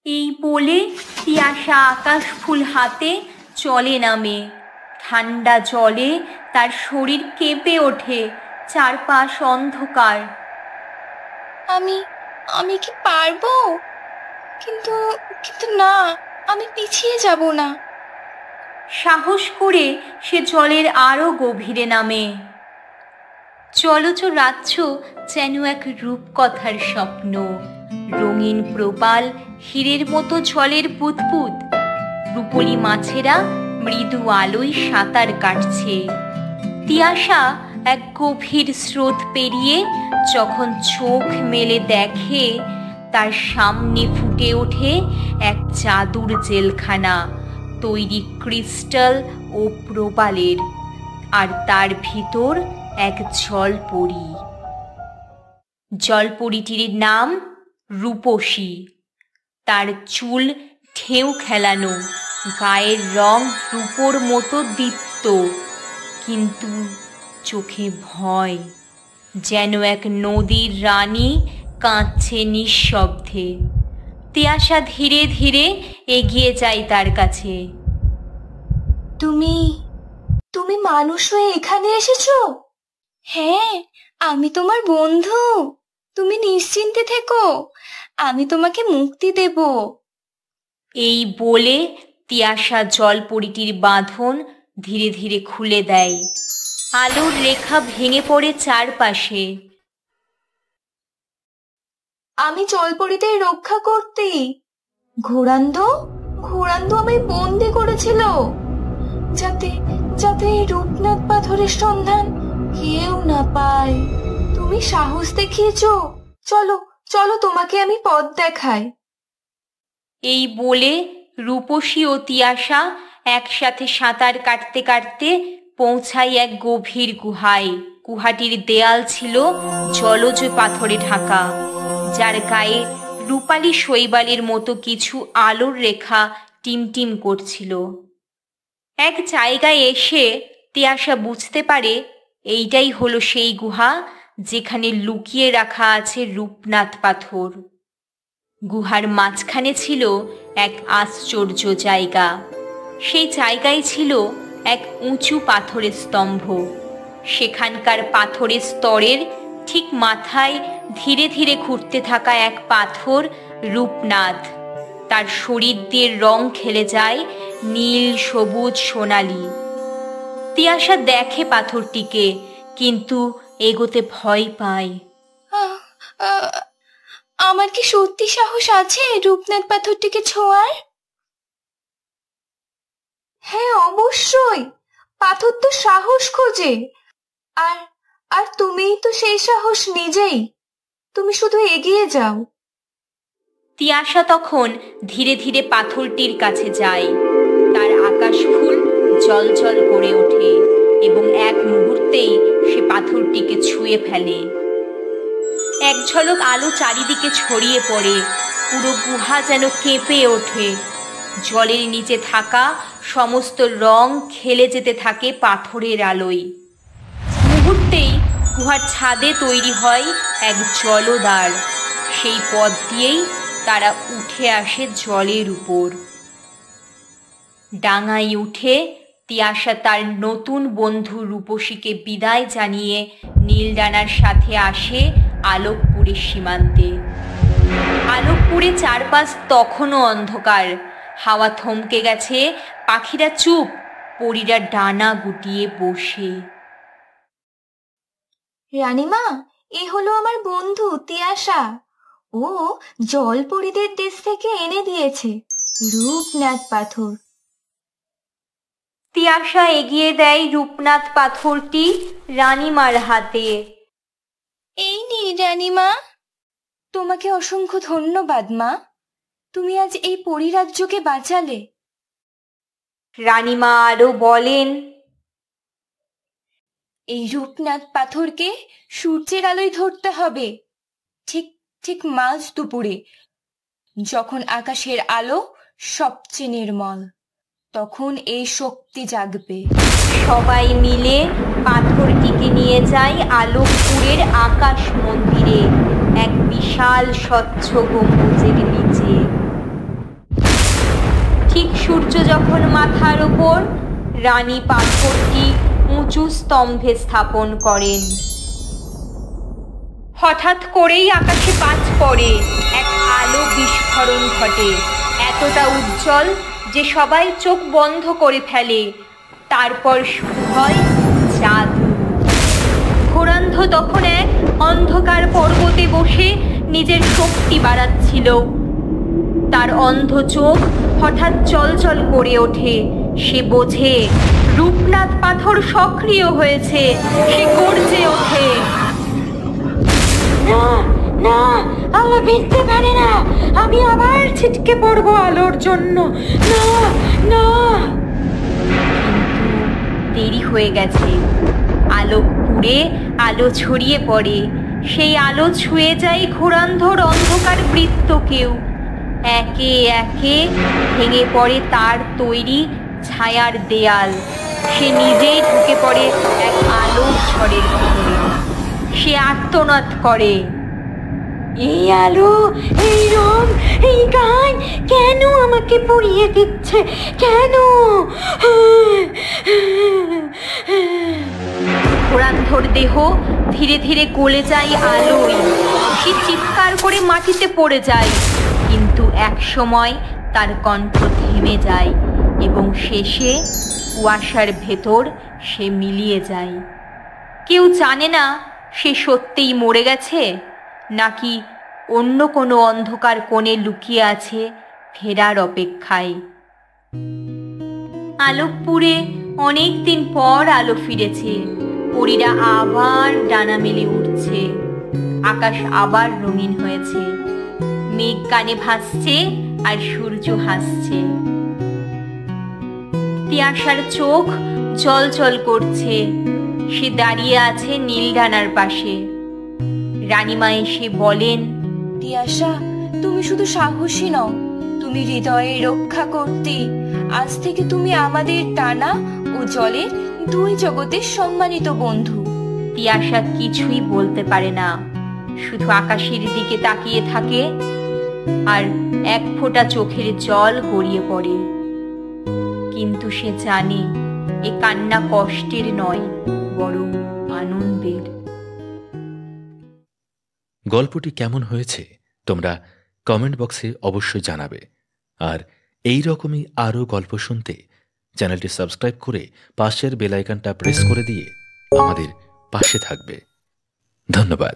এই বলে তিয়াসা আকাশ ফুল হাতে জলে নামে। ঠান্ডা জলে তার শরীর কেঁপে ওঠে, চারপাশ অন্ধকার। আমি আমি কি পারবো? কিন্তু কিন্তু না, আমি পিছিয়ে যাব না। সাহস করে সে জলের আরো গভীরে নামে। জলজ রাজ্য যেন এক রূপকথার স্বপ্ন। রঙিন প্রবাল, হীরের মতো জলের বুদবুদ। রূপলি মাছেরা মৃদু আলোয় সাঁতার কাটছে। তিয়াসা এক গভীর স্রোত পেরিয়ে যখন চোখ মেলে দেখে, তার সামনে ফুটে ওঠে এক জাদুর জেলখানা, তৈরি ক্রিস্টাল ও প্রবালের। আর তার ভিতর এক জলপরী। জলপরীটির নাম রূপসী। তার চুল ঢেউ খেলানো, গায়ের রং রূপোর মতো দীপ্ত, কিন্তু চোখে ভয়। যেন এক নদীর রানী কাঁদছে নিঃশব্দে। তিয়াসা ধীরে ধীরে এগিয়ে যায় তার কাছে। তুমি তুমি মানুষ হয়ে এখানে এসেছো? হ্যাঁ, আমি তোমার বন্ধু। তুমি নিশ্চিন্তে থেকো, আমি তোমাকে মুক্তি দেব। এই বলে তিয়াসা জলপরীটির বাঁধন ধীরে ধীরে খুলে দেয়। আলোর রেখা ভেঙে পড়ে চারপাশে। আমি জলপরীদের রক্ষা করতে। ঘোড়ান্দ ঘোড়ান্দ আমায় বন্দি করেছিল, যাতে যাতে এই রূপনাথ পাথরের সন্ধান কেউ না পায়। তুমি সাহস দেখিয়েছো, চলো চলো, তোমাকে আমি পথ দেখাই। এই বলে রূপসী ও তিয়াসা একসাথে সাঁতার কাটতে কাটতে পৌঁছায় এক গভীর গুহায়। গুহাটির দেয়াল ছিল জলজ পাথরে ঢাকা, যার গায়ে রূপালী শৈবালের মতো কিছু আলোর রেখা টিমটিম করছিল। এক জায়গায় এসে তিয়াসা বুঝতে পারে এইটাই হলো সেই গুহা যেখানে লুকিয়ে রাখা আছে রূপনাথ পাথর। গুহার মাঝখানে ছিল এক আশ্চর্য জায়গা। সেই জায়গায় ছিল এক উঁচু পাথরের স্তম্ভ। সেখানকার পাথরের স্তরের ঠিক মাথায় ধীরে ধীরে ঘুরতে থাকা এক পাথর রূপনাথ। তার শরীর দিয়ে রং খেলে যায় নীল, সবুজ, সোনালি। তিয়াসা দেখে পাথরটিকে, কিন্তু এগোতে ভয় পায়। আমার কি সত্যি সাহস আছে রূপনাথ পাথরটিকে ছোঁয়ার? হ্যাঁ, অবশ্যই। পাথর তো সাহস খোঁজে, আর আর তুমিই তো সেই সাহস নিজেই। তুমি শুধু এগিয়ে যাও। তিয়াসা তখন ধীরে ধীরে পাথরটির কাছে যায়। তার আকাশ ফুল জ্বলজ্বল করে ওঠে এবং এক মুহূর্তেই সে পাথরটিকে ছুঁয়ে ফেলে। এক ঝলক আলো চারিদিকে ছড়িয়ে পড়ে। পুরো গুহা যেন কেঁপে ওঠে। জলের নিচে থাকা সমস্ত রং খেলে যেতে থাকে পাথরের আলোয়। মুহূর্তেই গুহার ছাদে তৈরি হয় এক জলদ্বার। সেই পথ দিয়েই তারা উঠে আসে জলের উপর। ডাঙায় উঠে তিয়াসা তার নতুন বন্ধু রূপসীকে বিদায় জানিয়ে নীলডানার সাথে আসে আলোকপুরের সীমান্তে। আলোকপুরে চারপাশ তখনও অন্ধকার। হাওয়া থমকে গেছে, পাখিরা চুপ, পরীরা ডানা গুটিয়ে বসে। রানীমা, এ হলো আমার বন্ধু তিয়াসা। ও জলপরীদের দেশ থেকে এনে দিয়েছে রূপনাথ পাথর। তিয়াসা এগিয়ে দেয় রূপনাথ পাথরটি রানীমার হাতে। এই নিন রানীমা। তোমাকে অসংখ্য ধন্যবাদ মা, তুমি আজ এই পরিরাজ্যকে বাঁচালে। রানীমা আরো বলেন, এই রূপনাথ পাথরকে সূর্যের আলোয় ধরতে হবে, ঠিক ঠিক মাঝ দুপুরে, যখন আকাশের আলো সবচেয়ে নির্মল। তখন এই শক্তি জাগবে। সবাই মিলে পাথরটিকে নিয়ে যায় আলোকপুরের আকাশ মন্দিরে, এক বিশাল স্বচ্ছ গম্বুজের নিচে। ঠিক সূর্য যখন মাথার ওপর, রানী পাথরটি উঁচু স্তম্ভে স্থাপন করেন। হঠাৎ করেই আকাশে বাজ পড়ে, এক আলো বিস্ফোরণ ঘটে, এতটা উজ্জ্বল যে সবাই চোখ বন্ধ করে ফেলে। তারপর শুরু হয় জাদু। ঘোড়ান্ধ তখন এক অন্ধকার পর্বতে বসে নিজের শক্তি বাড়াচ্ছিল। তার অন্ধ চোখ হঠাৎ চলচল করে ওঠে। সে বোঝে রূপনাথ পাথর সক্রিয় হয়েছে। সে গর্জে ওঠে, না না, আলো ভিজতে পারে না, আমি আবার ছিটকে পড়বো আলোর জন্য, না না। কিন্তু দেরি হয়ে গেছে। আলো পুড়ে আলো ছড়িয়ে পড়ে। সেই আলো ছুঁয়ে যায় ঘোড়ান্ধর অন্ধকার বৃত্তকেও। একে একে ভেঙে পড়ে তার তৈরি ছায়ার দেয়াল। সে নিজেই ঢুকে পড়ে এক আলোর ঝড়ের ভিতরে। সে আর্তনাদ করে, এই আলো, এই রং, এই গান কেন আমাকে পুড়িয়ে দিচ্ছে, কেন? ঘোড়ান্ধর দেহ ধীরে ধীরে গলে যায় আলোয়। সে চিৎকার করে মাটিতে পড়ে যায়, কিন্তু এক সময় তার কণ্ঠ থেমে যায় এবং শেষে কুয়াশার ভেতর সে মিলিয়ে যায়। কেউ জানে না সে সত্যিই মরে গেছে, নাকি অন্য কোনো অন্ধকার কোণে লুকিয়ে আছে ফেরার অপেক্ষায়। আলোকপুরে অনেক দিন পর আলো ফিরেছে। পরীরা আবার ডানা মেলে উঠছে। আকাশ আবার রঙিন হয়েছে। মেঘ কানে ভাসছে আর সূর্য হাসছে। তিয়াশার চোখ জল জল করছে। সে দাঁড়িয়ে আছে নীল ডানার পাশে। রানীমা এসে বলেন, তিয়াশা, তুমি শুধু সাহসী নও, তুমি হৃদয়ে রক্ষা করতে। আজ থেকে তুমি আমাদের ডানা ও জলের দুই জগতের সম্মানিত বন্ধু। তিয়াশা কিছুই বলতে পারে না, শুধু আকাশের দিকে তাকিয়ে থাকে আর এক ফোঁটা চোখের জল গড়িয়ে পড়ে। কিন্তু সে জানে এ কান্না কষ্টের নয়, বরং আনন্দের। গল্পটি কেমন হয়েছে তোমরা কমেন্ট বক্সে অবশ্যই জানাবে। আর এই রকমই আরও গল্প শুনতে চ্যানেলটি সাবস্ক্রাইব করে পাশের বেল আইকনটা প্রেস করে দিয়ে আমাদের পাশে থাকবে। ধন্যবাদ।